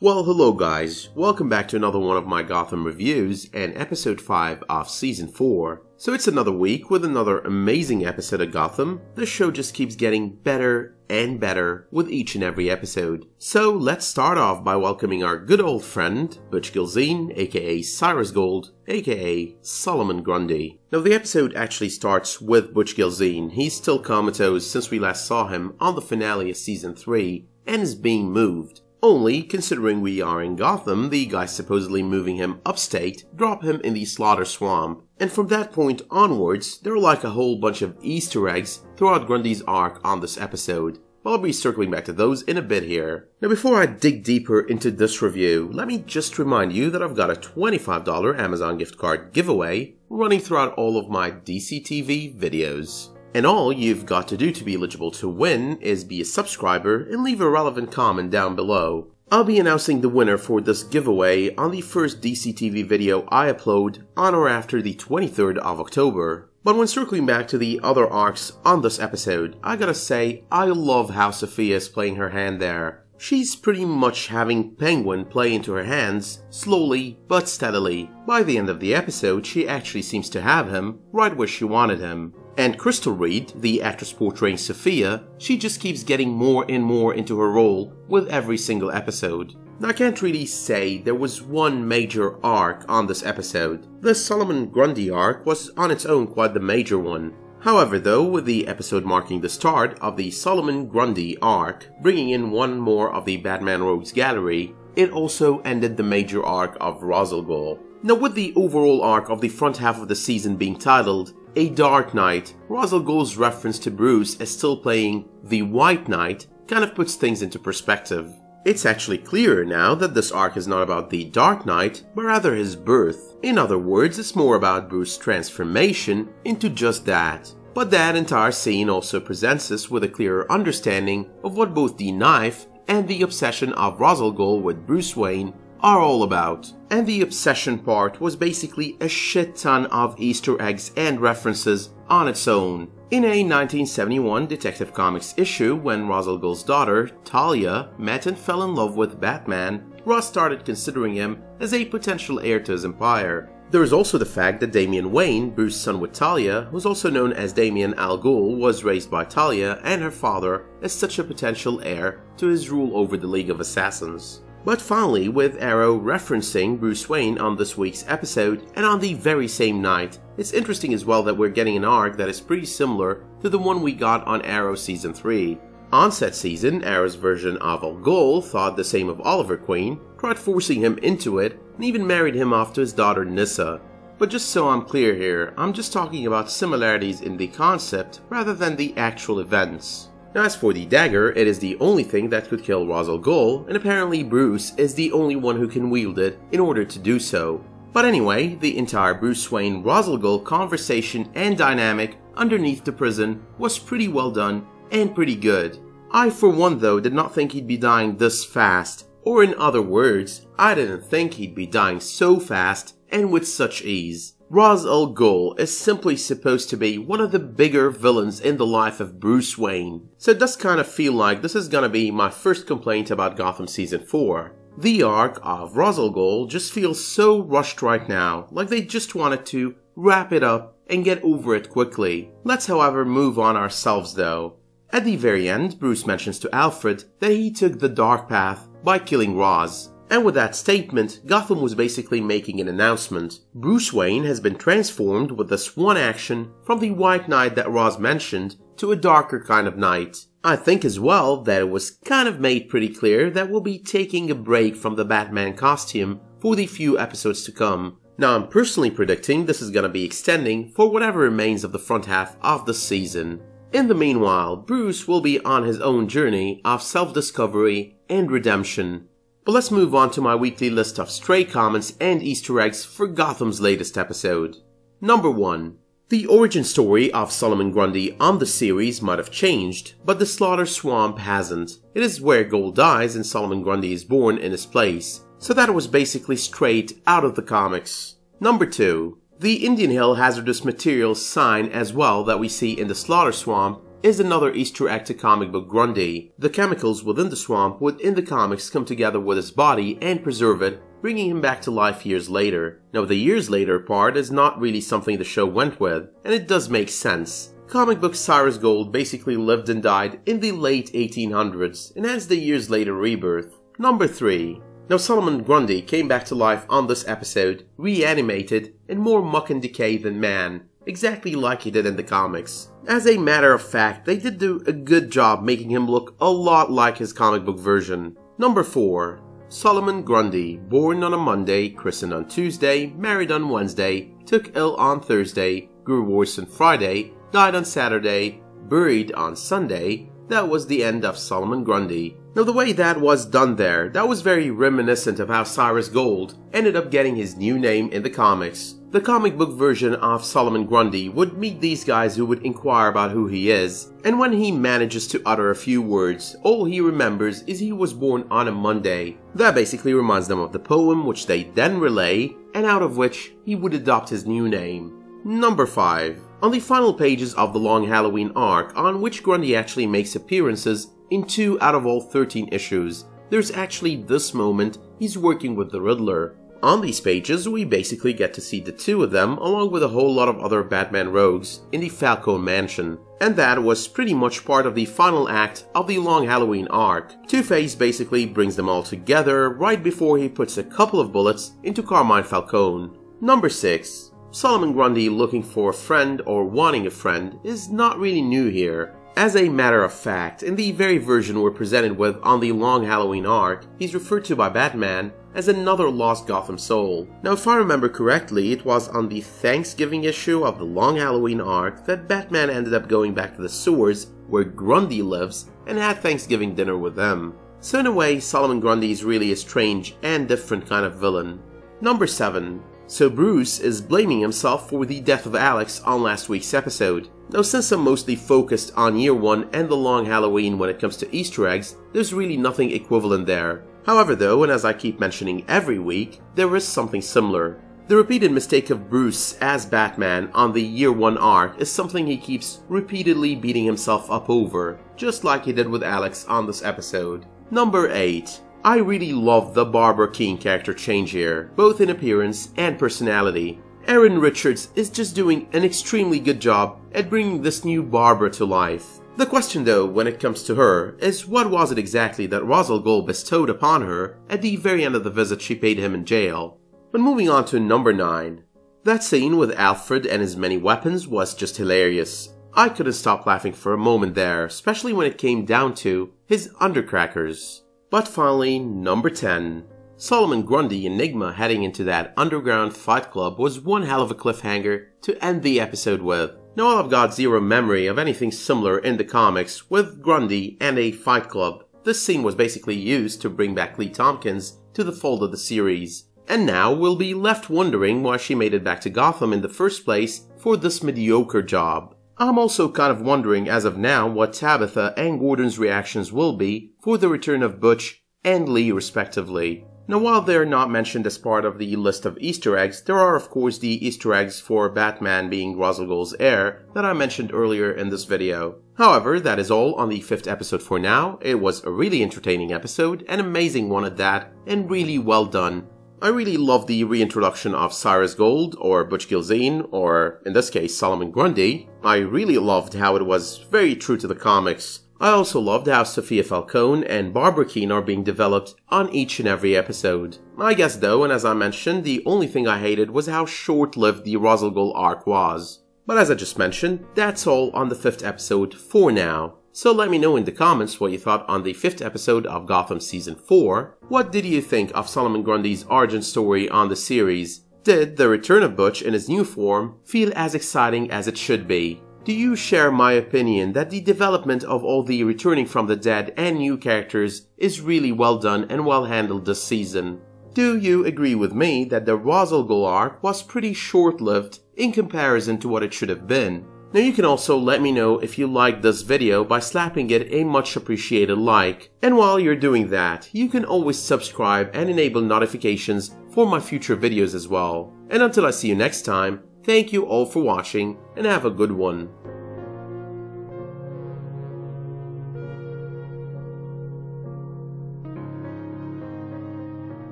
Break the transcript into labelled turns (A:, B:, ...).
A: Well, hello guys, welcome back to another one of my Gotham reviews and episode 5 of season 4. So it's another week with another amazing episode of Gotham. The show just keeps getting better and better with each and every episode. So let's start off by welcoming our good old friend, Butch Gilzean, aka Cyrus Gold, aka Solomon Grundy. Now the episode actually starts with Butch Gilzean. He's still comatose since we last saw him on the finale of season 3 and is being moved. Only, considering we are in Gotham, the guys supposedly moving him upstate drop him in the Slaughter Swamp. And from that point onwards, there are like a whole bunch of Easter eggs throughout Grundy's arc on this episode. But I'll be circling back to those in a bit here. Now before I dig deeper into this review, let me just remind you that I've got a $25 Amazon gift card giveaway running throughout all of my DCTV videos. And all you've got to do to be eligible to win is be a subscriber and leave a relevant comment down below. I'll be announcing the winner for this giveaway on the first DCTV video I upload on or after the 23rd of October. But when circling back to the other arcs on this episode, I gotta say I love how Sophia is playing her hand there. She's pretty much having Penguin play into her hands, slowly but steadily. By the end of the episode, she actually seems to have him right where she wanted him. And Crystal Reed, the actress portraying Sophia, she just keeps getting more and more into her role with every single episode. Now I can't really say there was one major arc on this episode. The Solomon Grundy arc was on its own quite the major one. However though, with the episode marking the start of the Solomon Grundy arc, bringing in one more of the Batman Rogues Gallery, it also ended the major arc of Ra's al Ghul. Now with the overall arc of the front half of the season being titled A Dark Knight, Ra's al Ghul's reference to Bruce as still playing the White Knight kind of puts things into perspective. It's actually clearer now that this arc is not about the Dark Knight, but rather his birth. In other words, it's more about Bruce's transformation into just that. But that entire scene also presents us with a clearer understanding of what both the knife and the obsession of Ra's al Ghul with Bruce Wayne are all about. And the obsession part was basically a shit ton of Easter eggs and references on its own. In a 1971 Detective Comics issue, when Ra's al Ghul's daughter, Talia, met and fell in love with Batman, Ra's started considering him as a potential heir to his empire. There is also the fact that Damian Wayne, Bruce's son with Talia, who's also known as Damian Al Ghul, was raised by Talia and her father as such a potential heir to his rule over the League of Assassins. But finally, with Arrow referencing Bruce Wayne on this week's episode, and on the very same night, it's interesting as well that we're getting an arc that is pretty similar to the one we got on Arrow Season 3. On said season, Arrow's version of Al Ghul thought the same of Oliver Queen, tried forcing him into it, and even married him off to his daughter Nyssa. But just so I'm clear here, I'm just talking about similarities in the concept rather than the actual events. Now as for the dagger, it is the only thing that could kill Ra's al Ghul, and apparently Bruce is the only one who can wield it in order to do so. But anyway, the entire Bruce Wayne Ra's al Ghul conversation and dynamic underneath the prison was pretty well done and pretty good. I for one though did not think he'd be dying this fast, or in other words, I didn't think he'd be dying so fast and with such ease. Ra's al Ghul is simply supposed to be one of the bigger villains in the life of Bruce Wayne, so it does kind of feel like this is gonna be my first complaint about Gotham Season 4. The arc of Ra's al Ghul just feels so rushed right now, like they just wanted to wrap it up and get over it quickly. Let's however move on ourselves though. At the very end, Bruce mentions to Alfred that he took the dark path by killing Ra's. And with that statement, Gotham was basically making an announcement. Bruce Wayne has been transformed with this one action from the White Knight that Ra's mentioned to a darker kind of knight. I think as well that it was kind of made pretty clear that we'll be taking a break from the Batman costume for the few episodes to come. Now I'm personally predicting this is gonna be extending for whatever remains of the front half of the season. In the meanwhile, Bruce will be on his own journey of self-discovery and redemption. But let's move on to my weekly list of stray comments and Easter eggs for Gotham's latest episode. Number 1. The origin story of Solomon Grundy on the series might have changed, but the Slaughter Swamp hasn't. It is where Gold dies and Solomon Grundy is born in his place, so that was basically straight out of the comics. Number 2. The Indian Hill hazardous materials sign as well that we see in the Slaughter Swamp is another Easter egg to comic book Grundy. The chemicals within the swamp would in the comics come together with his body and preserve it, bringing him back to life years later. Now the years later part is not really something the show went with, and it does make sense. Comic book Cyrus Gold basically lived and died in the late 1800s, and has the years later rebirth. Number 3. Now Solomon Grundy came back to life on this episode, reanimated, and more muck and decay than man, exactly like he did in the comics. As a matter of fact, they did do a good job making him look a lot like his comic book version. Number 4. Solomon Grundy, born on a Monday, christened on Tuesday, married on Wednesday, took ill on Thursday, grew worse on Friday, died on Saturday, buried on Sunday. That was the end of Solomon Grundy. Now the way that was done there, that was very reminiscent of how Cyrus Gold ended up getting his new name in the comics. The comic book version of Solomon Grundy would meet these guys who would inquire about who he is, and when he manages to utter a few words, all he remembers is he was born on a Monday. That basically reminds them of the poem, which they then relay, and out of which he would adopt his new name. Number 5. On the final pages of the long Halloween arc, on which Grundy actually makes appearances in 2 out of all 13 issues, there's actually this moment he's working with the Riddler. On these pages, we basically get to see the 2 of them along with a whole lot of other Batman rogues in the Falcone mansion. And that was pretty much part of the final act of the long Halloween arc. Two-Face basically brings them all together right before he puts a couple of bullets into Carmine Falcone. Number 6. Solomon Grundy looking for a friend or wanting a friend is not really new here. As a matter of fact, in the very version we're presented with on the long Halloween arc, he's referred to by Batman as another lost Gotham soul. Now if I remember correctly, it was on the Thanksgiving issue of the long Halloween arc that Batman ended up going back to the sewers where Grundy lives and had Thanksgiving dinner with them. So in a way, Solomon Grundy is really a strange and different kind of villain. Number 7. So Bruce is blaming himself for the death of Alex on last week's episode. Now since I'm mostly focused on year 1 and the long Halloween when it comes to Easter eggs, there's really nothing equivalent there. However though, and as I keep mentioning every week, there is something similar. The repeated mistake of Bruce as Batman on the year 1 arc is something he keeps repeatedly beating himself up over, just like he did with Alex on this episode. Number 8. I really love the Barbara Kean character change here, both in appearance and personality. Erin Richards is just doing an extremely good job at bringing this new Barbara to life. The question though, when it comes to her, is what was it exactly that Ra's al Ghul bestowed upon her at the very end of the visit she paid him in jail? But moving on to number 9. That scene with Alfred and his many weapons was just hilarious. I couldn't stop laughing for a moment there, especially when it came down to his undercrackers. But finally, number 10. Solomon Grundy Enigma heading into that underground fight club was one hell of a cliffhanger to end the episode with. Now I've got zero memory of anything similar in the comics with Grundy and a fight club. This scene was basically used to bring back Lee Tompkins to the fold of the series. And now we'll be left wondering why she made it back to Gotham in the first place for this mediocre job. I'm also kind of wondering as of now what Tabitha and Gordon's reactions will be for the return of Butch and Lee respectively. Now while they're not mentioned as part of the list of Easter eggs, there are of course the Easter eggs for Batman being Ra's al Ghul's heir that I mentioned earlier in this video. However, that is all on the 5th episode for now. It was a really entertaining episode, an amazing one at that, and really well done. I really love the reintroduction of Cyrus Gold, or Butch Gilzean, or in this case Solomon Grundy. I really loved how it was very true to the comics. I also loved how Sophia Falcone and Barbara Kean are being developed on each and every episode. I guess though, and as I mentioned, the only thing I hated was how short-lived the Ra's al Ghul arc was. But as I just mentioned, that's all on the 5th episode for now. So let me know in the comments what you thought on the 5th episode of Gotham Season 4. What did you think of Solomon Grundy's origin story on the series? Did the return of Butch in his new form feel as exciting as it should be? Do you share my opinion that the development of all the returning from the dead and new characters is really well done and well handled this season? Do you agree with me that the Ra's al Ghul arc was pretty short-lived in comparison to what it should have been? Now you can also let me know if you liked this video by slapping it a much appreciated like. And while you're doing that, you can always subscribe and enable notifications for my future videos as well. And until I see you next time, thank you all for watching and have a good one.